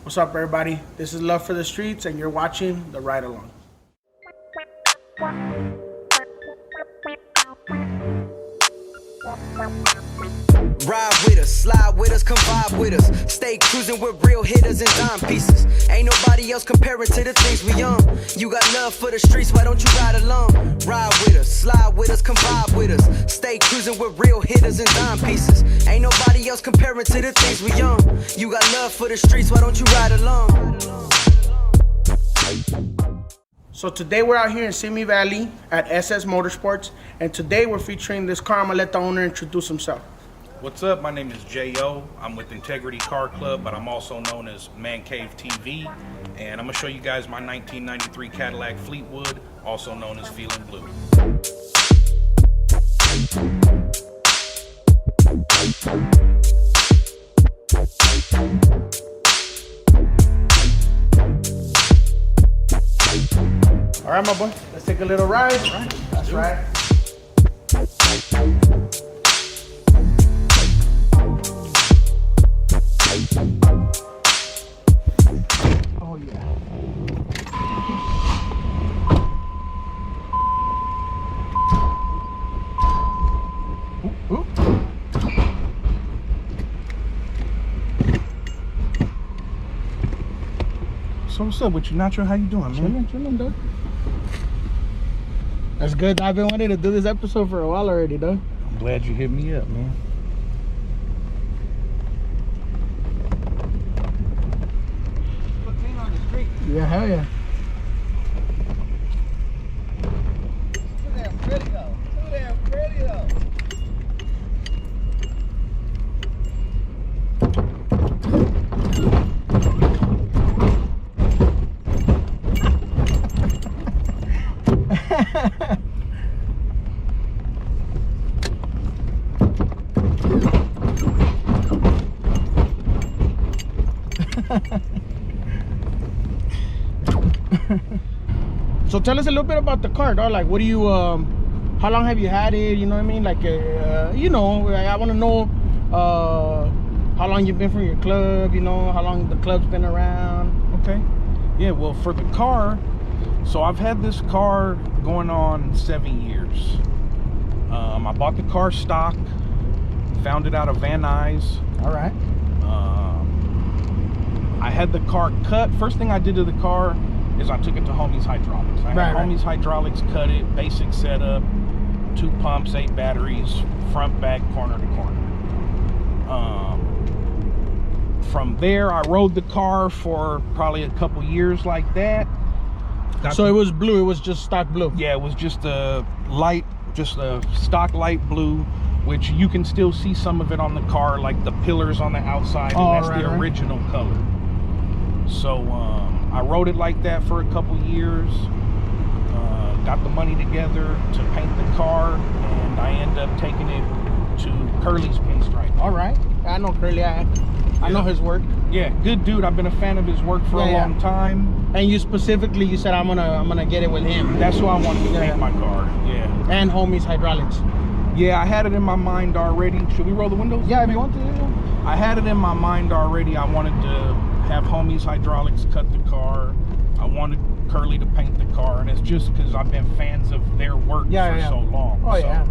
What's up, everybody? This is Love for the Streets, and you're watching The Ride Along. Ride with us, slide with us, come vibe with us. Stay cruising with real hitters and dime pieces. Ain't nobody else comparing to the things we on. You got love for the streets, why don't you ride along? Ride with us, slide with us, come vibe with us. Stay cruising with real hitters and dime pieces. Ain't nobody else comparing to the things we on. You got love for the streets, why don't you ride along? So today we're out here in Simi Valley at SS Motorsports, and today we're featuring this car. I'm gonna let the owner introduce himself. What's up? My name is J.O. I'm with Integrity Car Club, but I'm also known as ManCaveTV. And I'm going to show you guys my 1993 Cadillac Fleetwood, also known as Feeling Blue. All right, my boy, let's take a little ride. All right. That's right. Oh yeah. Ooh, ooh. So what's up with you, Nacho? How you doing, man? Chilling, dog. That's good. I've been wanting to do this episode for a while already, dog. I'm glad you hit me up, man. Yeah, hell yeah. Too damn pretty though. Too damn pretty though. So tell us a little bit about the car, dog. Like, what do you, how long have you had it? You know what I mean? Like, you know, I want to know how long you've been from your club, you know, how long the club's been around. Okay. Yeah, well, for the car, so I've had this car going on 7 years. I bought the car stock, found it out of Van Nuys. All right. I had the car cut. First thing I did to the car is I took it to Homie's Hydraulics. I had Homie's Hydraulics cut it, basic setup, 2 pumps, 8 batteries, front, back, corner to corner. From there, I rode the car for probably a couple years like that. So it was blue, it was just stock blue? Yeah, it was just a light, just a stock light blue, which you can still see some of it on the car, like the pillars on the outside, and that's the original color. So I rode it like that for a couple years, got the money together to paint the car, and I ended up taking it to Curly's Pinstripe. All right. I know Curly. I know his work. Yeah, good dude. I've been a fan of his work for a long time. And you specifically, you said I'm gonna get it with him. That's why I wanted to paint my car. Yeah. And Homie's Hydraulics. Yeah, I had it in my mind already. Should we roll the windows? Yeah, if you want to. I had it in my mind already. I wanted to have Homie's Hydraulics cut the car. I wanted Curly to paint the car, and it's just because I've been fans of their work for so long. Oh yeah.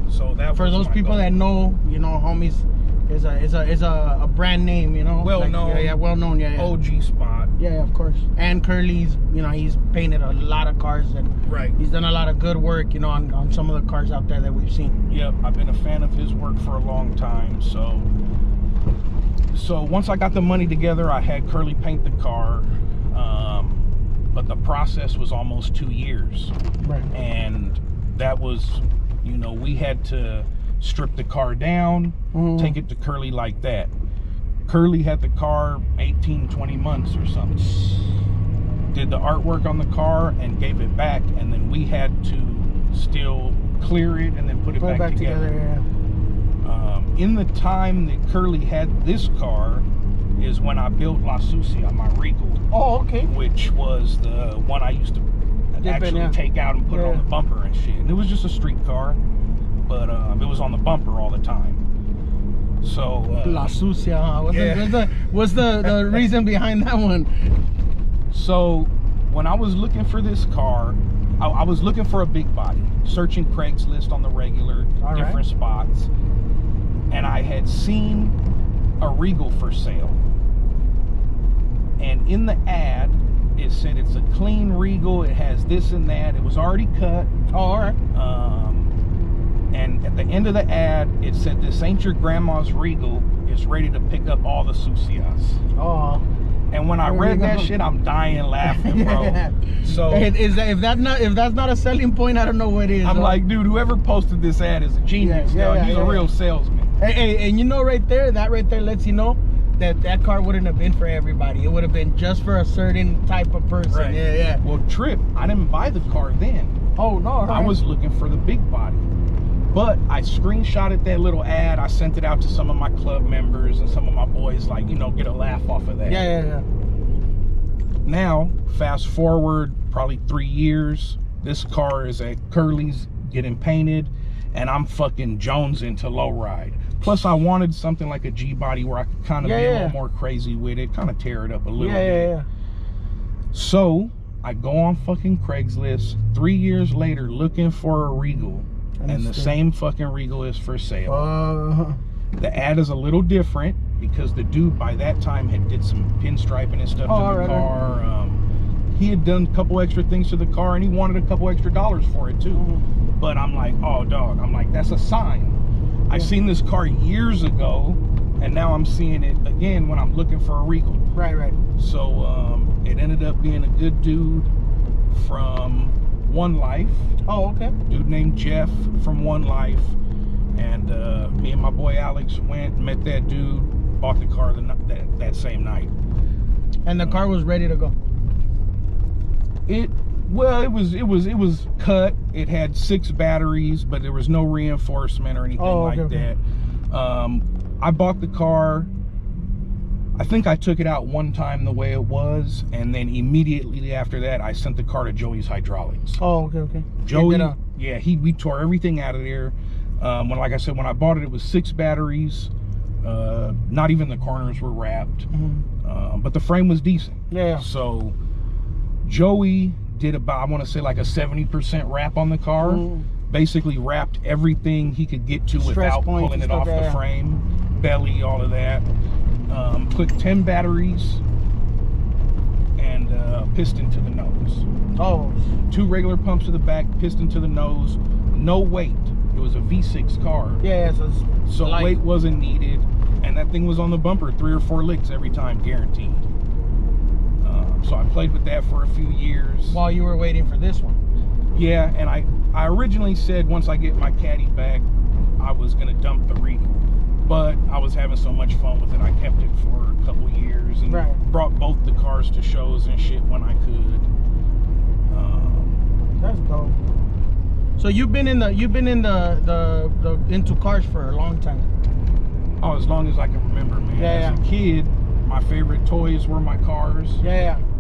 So that for those people that know, you know, Homie's is a brand name, you know. Well known. Yeah, well known. Yeah. OG spot. Yeah, of course. And Curly's, you know, he's painted a lot of cars, and he's done a lot of good work, you know, on some of the cars out there that we've seen. Yep, I've been a fan of his work for a long time. So once I got the money together, I had Curly paint the car, but the process was almost 2 years. Right. And that was, you know, we had to strip the car down, take it to Curly like that. Curly had the car 18, 20 months or something. Did the artwork on the car and gave it back, and then we had to still clear it and then put it back together. Yeah. In the time that Curly had this car is when I built La Sucia, my Regal. Oh, okay. Which was the one I used to actually take out and put it on the bumper and shit. And it was just a street car, but it was on the bumper all the time. So La Sucia, huh? What's the reason behind that one? So when I was looking for this car, I was looking for a big body, searching Craigslist on the regular, different spots, and I had seen a Regal for sale. And in the ad, it said it's a clean Regal. It has this and that. It was already cut. Oh, all right. And at the end of the ad, it said, "This ain't your grandma's Regal. It's ready to pick up all the sucias." Oh. And when I read that shit, I'm dying laughing, bro. So if that's not a selling point, I don't know what is. I'm like, dude, whoever posted this ad is a genius. He's a real salesman. Hey, and you know, that right there lets you know that car wouldn't have been for everybody. It would have been just for a certain type of person. Right. Yeah. Well, Trip, I didn't buy the car then. Oh no, I was looking for the big body. But I screenshotted that little ad. I sent it out to some of my club members and some of my boys, like, get a laugh off of that. Yeah. Now, fast forward probably 3 years, this car is at Curly's getting painted, and I'm fucking jonesing to lowride. Plus, I wanted something like a G-body where I could kind of be a little more crazy with it, kind of tear it up a little bit. Yeah. So, I go on fucking Craigslist 3 years later looking for a Regal. And the same fucking Regal is for sale. The ad is a little different because the dude by that time did some pinstriping and stuff to the car. He had done a couple extra things to the car, and he wanted a couple extra dollars for it too. But I'm like, oh dog, that's a sign. I seen this car years ago, and now I'm seeing it again when I'm looking for a Regal. Right. So it ended up being a good dude from One Life. Oh, okay. Dude named Jeff from One Life. And me and my boy Alex went, met that dude, bought the car that same night. And the car was ready to go. It was cut. It had 6 batteries, but there was no reinforcement or anything that. I bought the car. I think I took it out one time the way it was, and then immediately after that, I sent the car to Joey's Hydraulics. Oh, okay. Joey, we tore everything out of there. Like I said, when I bought it, it was 6 batteries. Not even the corners were wrapped, but the frame was decent. Yeah. So Joey did about, I want to say, like a 70% wrap on the car. Basically wrapped everything he could get to without pulling it off the frame, belly, all of that. Put 10 batteries and piston to the nose. 2 regular pumps to the back, piston to the nose. No weight. It was a V6 car. So weight wasn't needed, and that thing was on the bumper 3 or 4 licks every time, guaranteed. So I played with that for a few years while you were waiting for this one. Yeah, and I originally said once I get my Caddy back, I was gonna dump the Regal. But I was having so much fun with it, I kept it for a couple years and brought both the cars to shows and shit when I could. That's dope. So you've been into cars for a long time. Oh, as long as I can remember, man. As a kid, my favorite toys were my cars.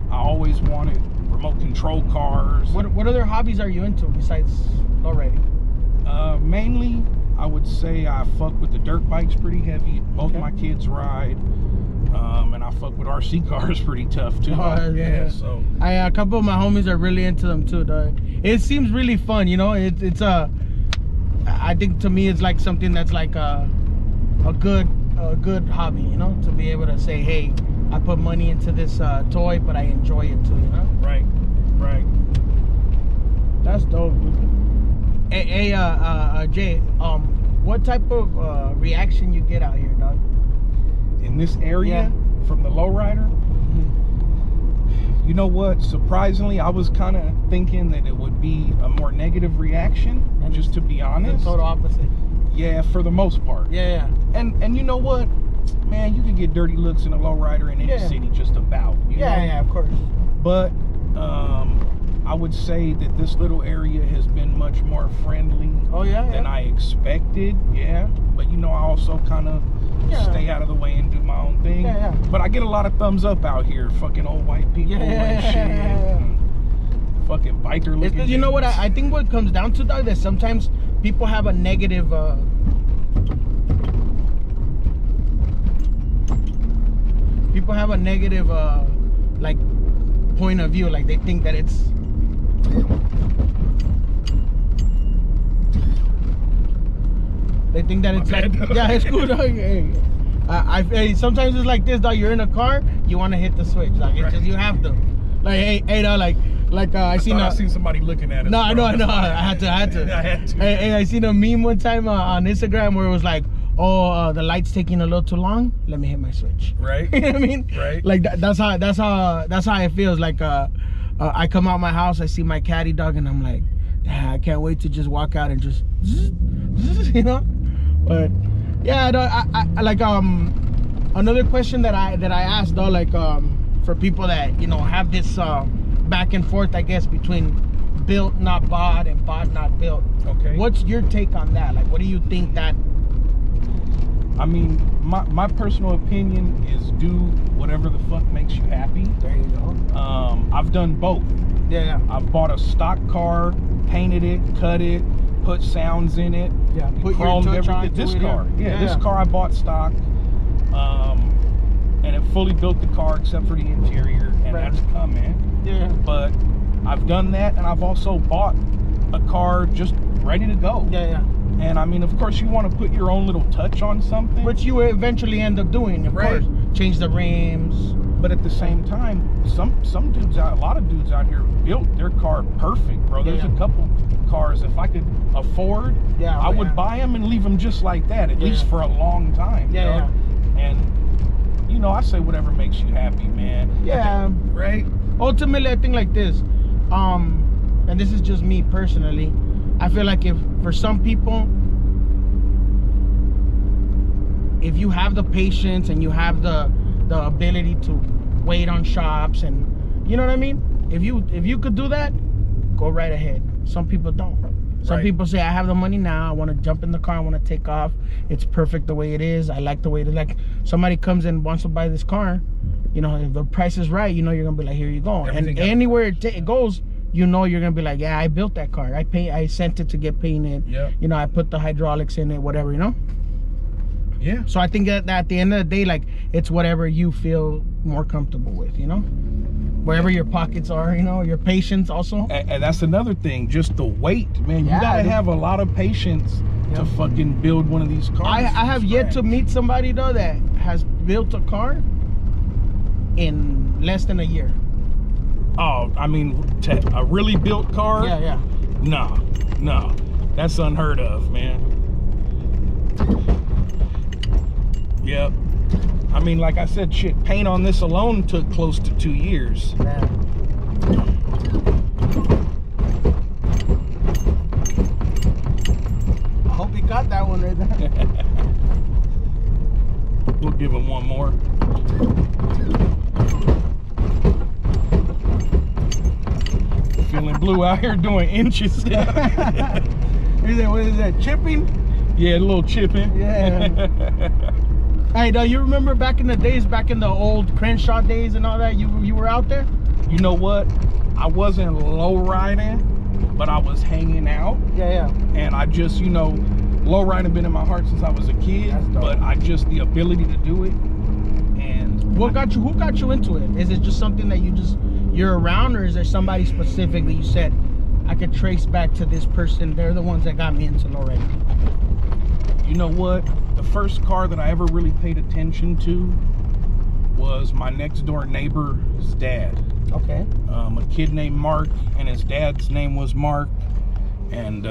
I always wanted remote control cars. What other hobbies are you into besides lowriding? Mainly, I would say I fuck with the dirt bikes pretty heavy. Both my kids ride. And I fuck with RC cars pretty tough too. So a couple of my homies are really into them too, dog. It seems really fun, it's I think to me it's like something that's like a good hobby, to be able to say, hey, I put money into this toy, but I enjoy it too, Right. That's dope, dude. Hey, Jay, what type of reaction you get out here, dog? In this area from the Lowrider? You know what? Surprisingly, I was kind of thinking that it would be a more negative reaction, and just to be honest. The total opposite. Yeah, for the most part. And you know what? Man, you can get dirty looks in a Lowrider in any city just about. You know? Of course. But I would say that this little area has been much more friendly than I expected. But I also kind of stay out of the way and do my own thing. But I get a lot of thumbs up out here, fucking old white people and shit. And fucking biker looking. You know what? I think what comes down to, dog, that sometimes people have a negative people have a negative like point of view, like they think that it's like, yeah, it's cool, dog. Hey, I sometimes it's like this, dog. You're in a car, you want to hit the switch, like it's just, you have to, like, hey, dog, like I seen somebody looking at it. No, I know. I had to. I had to. Hey, I seen a meme one time on Instagram where it was like, oh, the light's taking a little too long. Let me hit my switch. Right. You know what I mean? Right. Like that's how it feels. Like I come out my house, I see my caddy, dog, and I'm like, I can't wait to just walk out and just, you know. But yeah, I like another question that I asked, though, like for people that, you know, have this back and forth, I guess, between built not bought and bought not built. Okay. What's your take on that? Like, what do you think that? I mean, my personal opinion is do whatever the fuck makes you happy. There you go. I've done both. Yeah. I've bought a stock car, painted it, cut it, put sounds in it. Yeah. Put chromed your touch everything. This it, car, yeah. This car I bought stock, and it fully built the car except for the interior, and Right. that's coming. Yeah. But I've done that, and I've also bought a car just ready to go. Yeah. And I mean, of course, you want to put your own little touch on something. Which you eventually end up doing, of Right. course. Change the rims. But at the same time, some dudes out, a lot of dudes out here built their car perfect, bro. There's Yeah. a couple cars, if I could afford, Yeah, I would yeah. buy them and leave them just like that, at Yeah. least for a long time. Yeah, you know? And you know, I say whatever makes you happy, man. Yeah. Right. Ultimately, I think like this, and this is just me personally, I feel like if for some people, if you have the patience and you have the ability to wait on shops, and you know what I mean, if you could do that, go right ahead. Some people don't. Some Right. people say, I have the money now, I want to jump in the car, I want to take off, it's perfect the way it is, I like the way it is. Like, somebody comes in and wants to buy this car, you know, if the price is right, you know, you're gonna be like, here you go. Everything And anywhere it goes, you know, you're gonna be like, yeah, I built that car, I sent it to get painted. Yep. You know, I put the hydraulics in it, whatever, you know. Yeah. So I think that at the end of the day, like, it's whatever you feel more comfortable with, you know, wherever your pockets are, you know, your patience also. And that's another thing, just the weight, man. You Yeah, gotta dude. have a lot of patience to fucking build one of these cars. I have yet to meet somebody, though, that has built a car in less than a year. Oh, I mean, a really built car? Yeah. No, that's unheard of, man. Yep. I mean, like I said, shit, paint on this alone took close to 2 years. Yeah. I hope you got that one right there. We'll give him one more. Feeling blue out here doing inches. What is that, chipping? Yeah, a little chipping. Yeah. Hey, do you remember back in the days, back in the old Crenshaw days and all that, you were out there? You know what? I wasn't low riding, but I was hanging out. Yeah. And I just, you know, low riding been in my heart since I was a kid. That's dope. But I just, the ability to do it. And Who got you into it? Is it just something that you're around, or is there somebody specific that you said, I could trace back to this person, they're the ones that got me into lowriding? you know what? The first car that I ever really paid attention to was my next door neighbor's dad. Okay. A kid named Mark, and his dad's name was Mark, and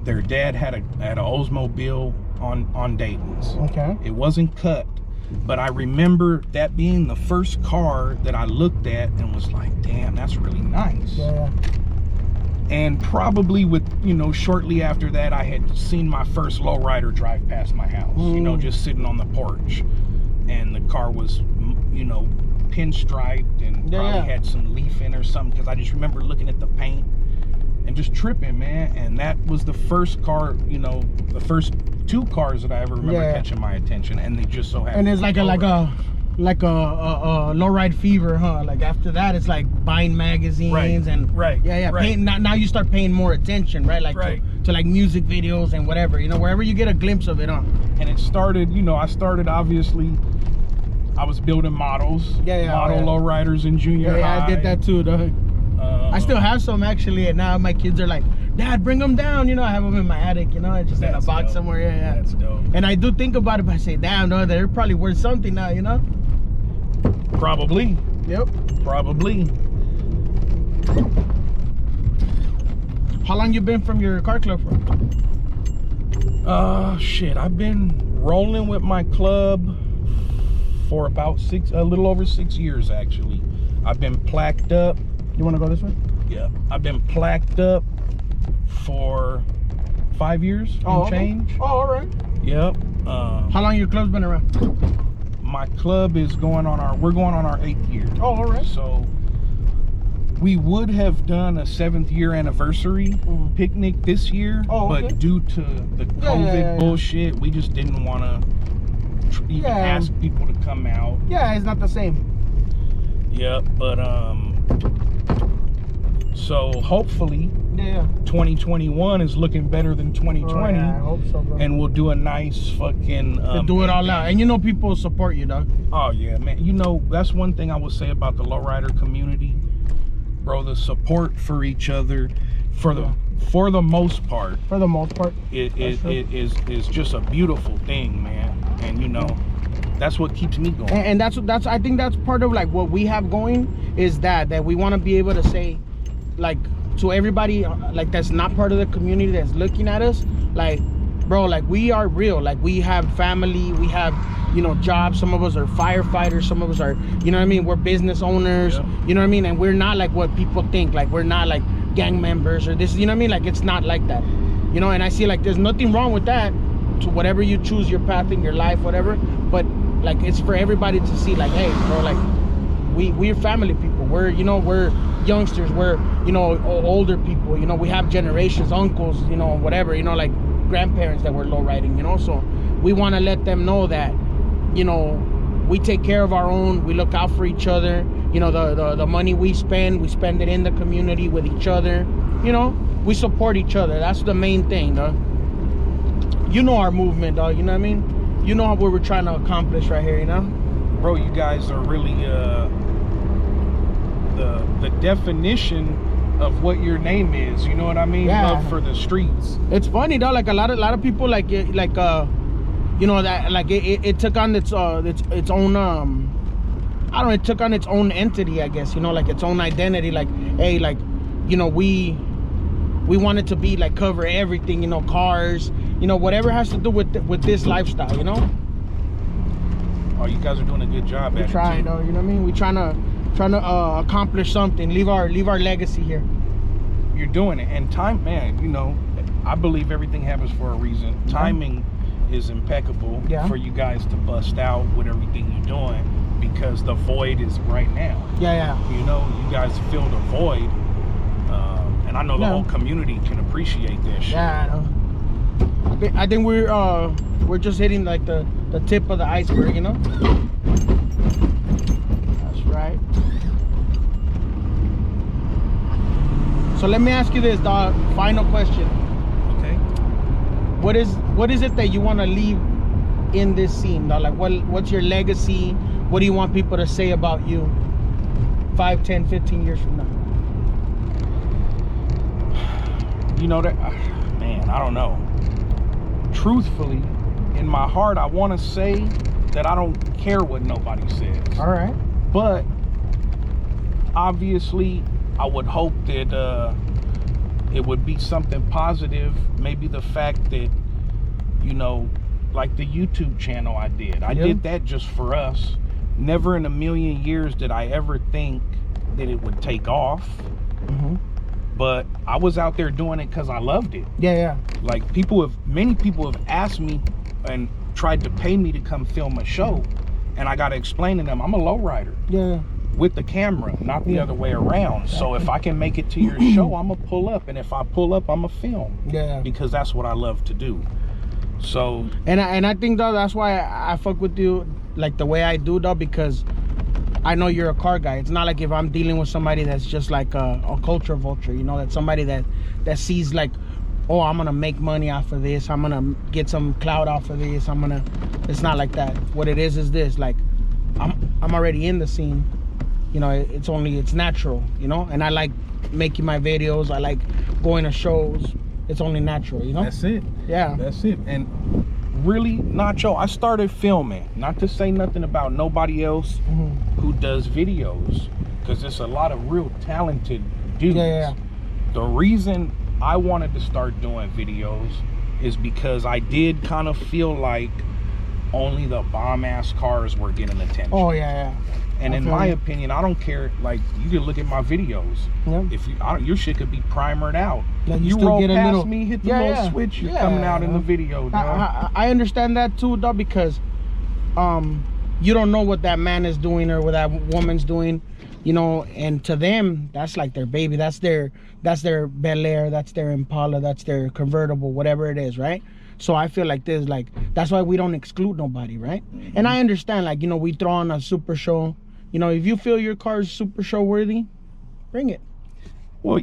their dad had an Oldsmobile on Dayton's. Okay. It wasn't cut, but I remember that being the first car that I looked at and was like, damn, that's really nice. Yeah. And probably with, you know, shortly after that, I had seen my first lowrider drive past my house, you know, just sitting on the porch. And the car was, you know, pinstriped and probably had some leaf in or something, because I just remember looking at the paint and just tripping, man. And that was the first car, you know, the first two cars that I ever remember catching my attention, and they just so happened. And it's like a lowride fever, huh? Like after that, it's like buying magazines and paying, now you start paying more attention, right? Like to like music videos and whatever, you know, wherever you get a glimpse of it, huh? And it started, you know, I started obviously I was building models. Model lowriders in junior high. Yeah, I did that too, dog. I still have some actually, and now my kids are like, Dad, bring them down. You know, I have them in my attic, you know, just in a box somewhere. Yeah. That's dope. And I do think about it, but I say, damn, no, they're probably worth something now, you know? Probably. Yep. Probably. How long you been from your car club for? Shit, I've been rolling with my club for about a little over 6 years, actually. I've been plaqued up. You want to go this way? Yeah, I've been plaqued up for 5 years and change. Oh, all right. Yep. How long your club's been around? My club is we're going on our 8th year. Oh, all right. So we would have done a 7th year anniversary picnic this year, but due to the COVID bullshit, we just didn't want to even ask people to come out. Yeah, it's not the same. Yep, but so hopefully 2021 is looking better than 2020. I hope so, bro. And we'll do a nice fucking do it all out. And you know people support you, dog. Oh yeah, man. You know, that's one thing I would say about the lowrider community, bro. The support for each other, for the most part, it is just a beautiful thing, man. And you know, that's what keeps me going. And that's I think that's part of like what we have going, is that we want to be able to say, like, to everybody like that's not part of the community that's looking at us, like, bro, like, we are real. Like, we have family, we have, you know, jobs. Some of us are firefighters, some of us are, you know what I mean, we're business owners. You know what I mean? And we're not like what people think. Like, we're not like gang members or this, you know what I mean? Like, it's not like that, you know. And I see, like, there's nothing wrong with that, to whatever you choose, your path in your life, whatever. But like, it's for everybody to see, like, hey, bro, like, we're family people. We're, you know, we're youngsters, we're, you know, older people, you know, we have generations, uncles, you know, whatever, you know, like grandparents that were low riding, you know. So we want to let them know that, you know, we take care of our own, we look out for each other, you know. The money we spend it in the community with each other, you know. We support each other. That's the main thing, dog. You know our movement, dog, you know what I mean? You know what we're trying to accomplish right here, you know. Bro, you guys are really the definition of what your name is, you know what I mean? Love for the streets. It's funny though, like a lot of people like you know, that like it took on its own I don't know, it took on its own entity, I guess, you know, like its own identity. Like, hey, like, you know, we wanted to be like, cover everything, you know, cars, you know, whatever has to do with this lifestyle, you know. Oh, you guys are doing a good job. We're trying, though, you know what I mean? We're trying to accomplish something, leave our legacy here. You're doing it. And time, man, you know, I believe everything happens for a reason. Timing is impeccable for you guys to bust out with everything you're doing, because the void is right now. You know, you guys filled a void, and I know the whole community can appreciate that shit. I know. I think we're just hitting like the tip of the iceberg, you know. That's right. So let me ask you this, dog. Final question. Okay. What is it that you want to leave in this scene, dog? Like, what's your legacy? What do you want people to say about you 5, 10, 15 years from now? You know, that, man, I don't know. Truthfully, in my heart, I want to say that I don't care what nobody says. All right. But obviously, I would hope that it would be something positive. Maybe the fact that, you know, like the YouTube channel I did. I did that just for us. Never in a million years did I ever think that it would take off. But I was out there doing it because I loved it. Like, many people have asked me and tried to pay me to come film a show, and I got to explain to them, I'm a lowrider. With the camera, not the other way around. So if I can make it to your show, I'm gonna pull up, and if I pull up, I'm gonna film. Because that's what I love to do. So and I think, though, that's why I fuck with you like the way I do, though, because I know you're a car guy. It's not like if I'm dealing with somebody that's just like a culture vulture, you know, that's somebody that sees like, oh, I'm gonna make money off of this, I'm gonna get some clout off of this, it's not like that. What it is this, like, I'm already in the scene. You know, it's natural, you know, and I like making my videos. I like going to shows. It's only natural, you know. That's it. Yeah, that's it. And really, Nacho, I started filming, not to say nothing about nobody else who does videos, because there's a lot of real talented dudes. The reason I wanted to start doing videos is because I did kind of feel like only the bomb ass cars were getting attention. Oh yeah. And in my opinion, I don't care. Like, you can look at my videos. If your shit could be primered out. Like you roll past me, hit the little switch, you're coming out in the video, dog. I understand that too, dog, because you don't know what that man is doing or what that woman's doing, you know, and to them, that's like their baby. That's their Bel Air, that's their Impala, that's their convertible, whatever it is, right? So I feel like this, like, that's why we don't exclude nobody, right? And I understand, like, you know, we throw on a super show. You know, if you feel your car is super show worthy, bring it. Well,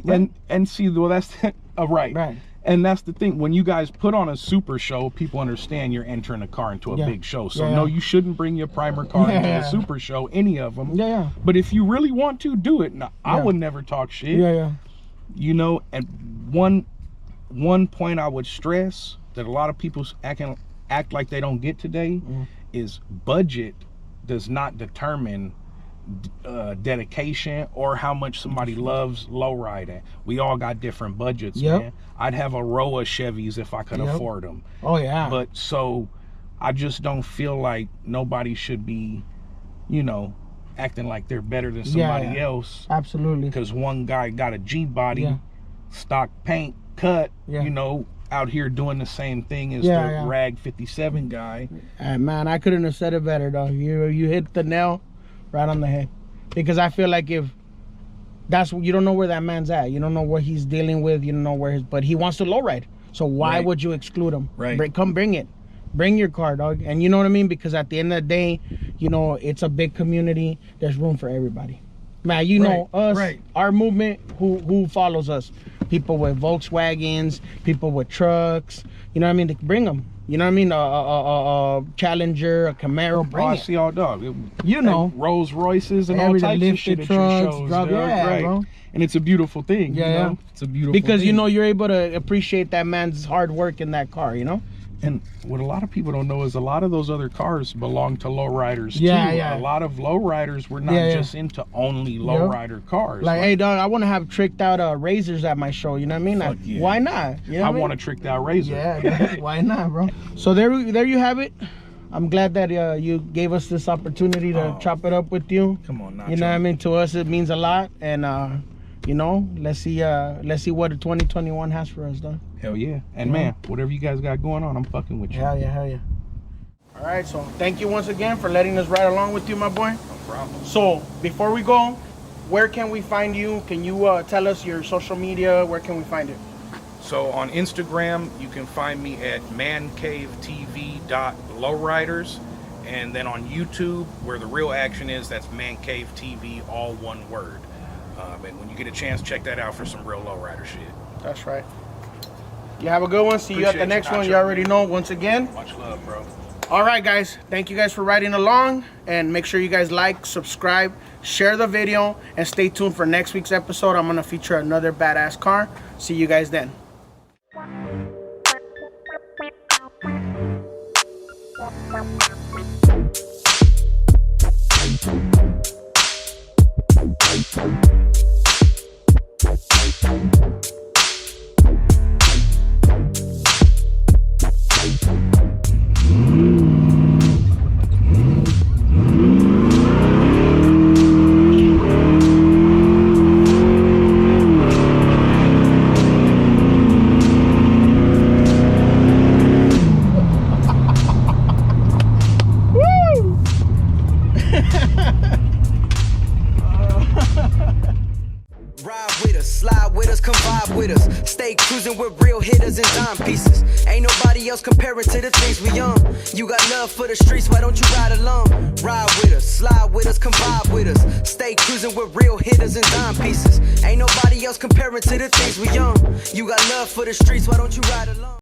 and see, well, that's right. And that's the thing. When you guys put on a super show, people understand you're entering a car into a big show. So no, you shouldn't bring your primer car into a super show, any of them. But if you really want to, do it. Now, I would never talk shit. You know, and one point I would stress that a lot of people act like they don't get today is budget does not determine dedication or how much somebody loves lowriding. We all got different budgets, man. I'd have a row of Chevys if I could afford them. But so I just don't feel like nobody should be, you know, acting like they're better than somebody else. Absolutely. Because one guy got a G body, stock paint, cut, you know, out here doing the same thing as the Rag 57 guy. Man, I couldn't have said it better, though. You hit the nail right on the head, because I feel like if that's, you don't know where that man's at, you don't know what he's dealing with, you don't know where but he wants to lowride, so why would you exclude him? Come bring it, bring your car, dog. And you know what I mean, because at the end of the day, you know, it's a big community, there's room for everybody, man. You know us, our movement, who follows us, people with Volkswagens, people with trucks, you know what I mean, to bring them. You know what I mean? A Challenger, a Camaro, bring it. I see all dog. You know, Rolls Royces and all types of shit at your shows, bro. And it's a beautiful thing. You know? It's a beautiful because thing. You know, you're able to appreciate that man's hard work in that car. You know. And what a lot of people don't know is a lot of those other cars belong to lowriders too. A lot of lowriders were not just into only lowrider cars. Like, hey dog, I want to have tricked out Razors at my show. You know what I mean? Like, why not? You know I want a tricked out Razor. Why not, bro? So there you have it. I'm glad that you gave us this opportunity to chop it up with you. Come on, Nacho. You know what I mean? To us, it means a lot. And you know, let's see what 2021 has for us, dog. Hell yeah. And man, whatever you guys got going on, I'm fucking with you. Hell yeah. All right, so thank you once again for letting us ride along with you, my boy. No problem. So before we go, where can we find you? Can you tell us your social media? Where can we find it? So on Instagram, you can find me at ManCaveTV.lowriders. And then on YouTube, where the real action is, that's ManCaveTV, all one word. And when you get a chance, check that out for some real lowrider shit. That's right. You have a good one. See you at the next one. You already know. Once again, much love, bro. All right, guys. Thank you guys for riding along. And make sure you guys like, subscribe, share the video, and stay tuned for next week's episode. I'm going to feature another badass car. See you guys then. Stay cruising with real hitters and dime pieces. Ain't nobody else comparing to the things we on. You got love for the streets, why don't you ride along? Ride with us, slide with us, come vibe with us. Stay cruising with real hitters and dime pieces. Ain't nobody else comparing to the things we on. You got love for the streets, why don't you ride along?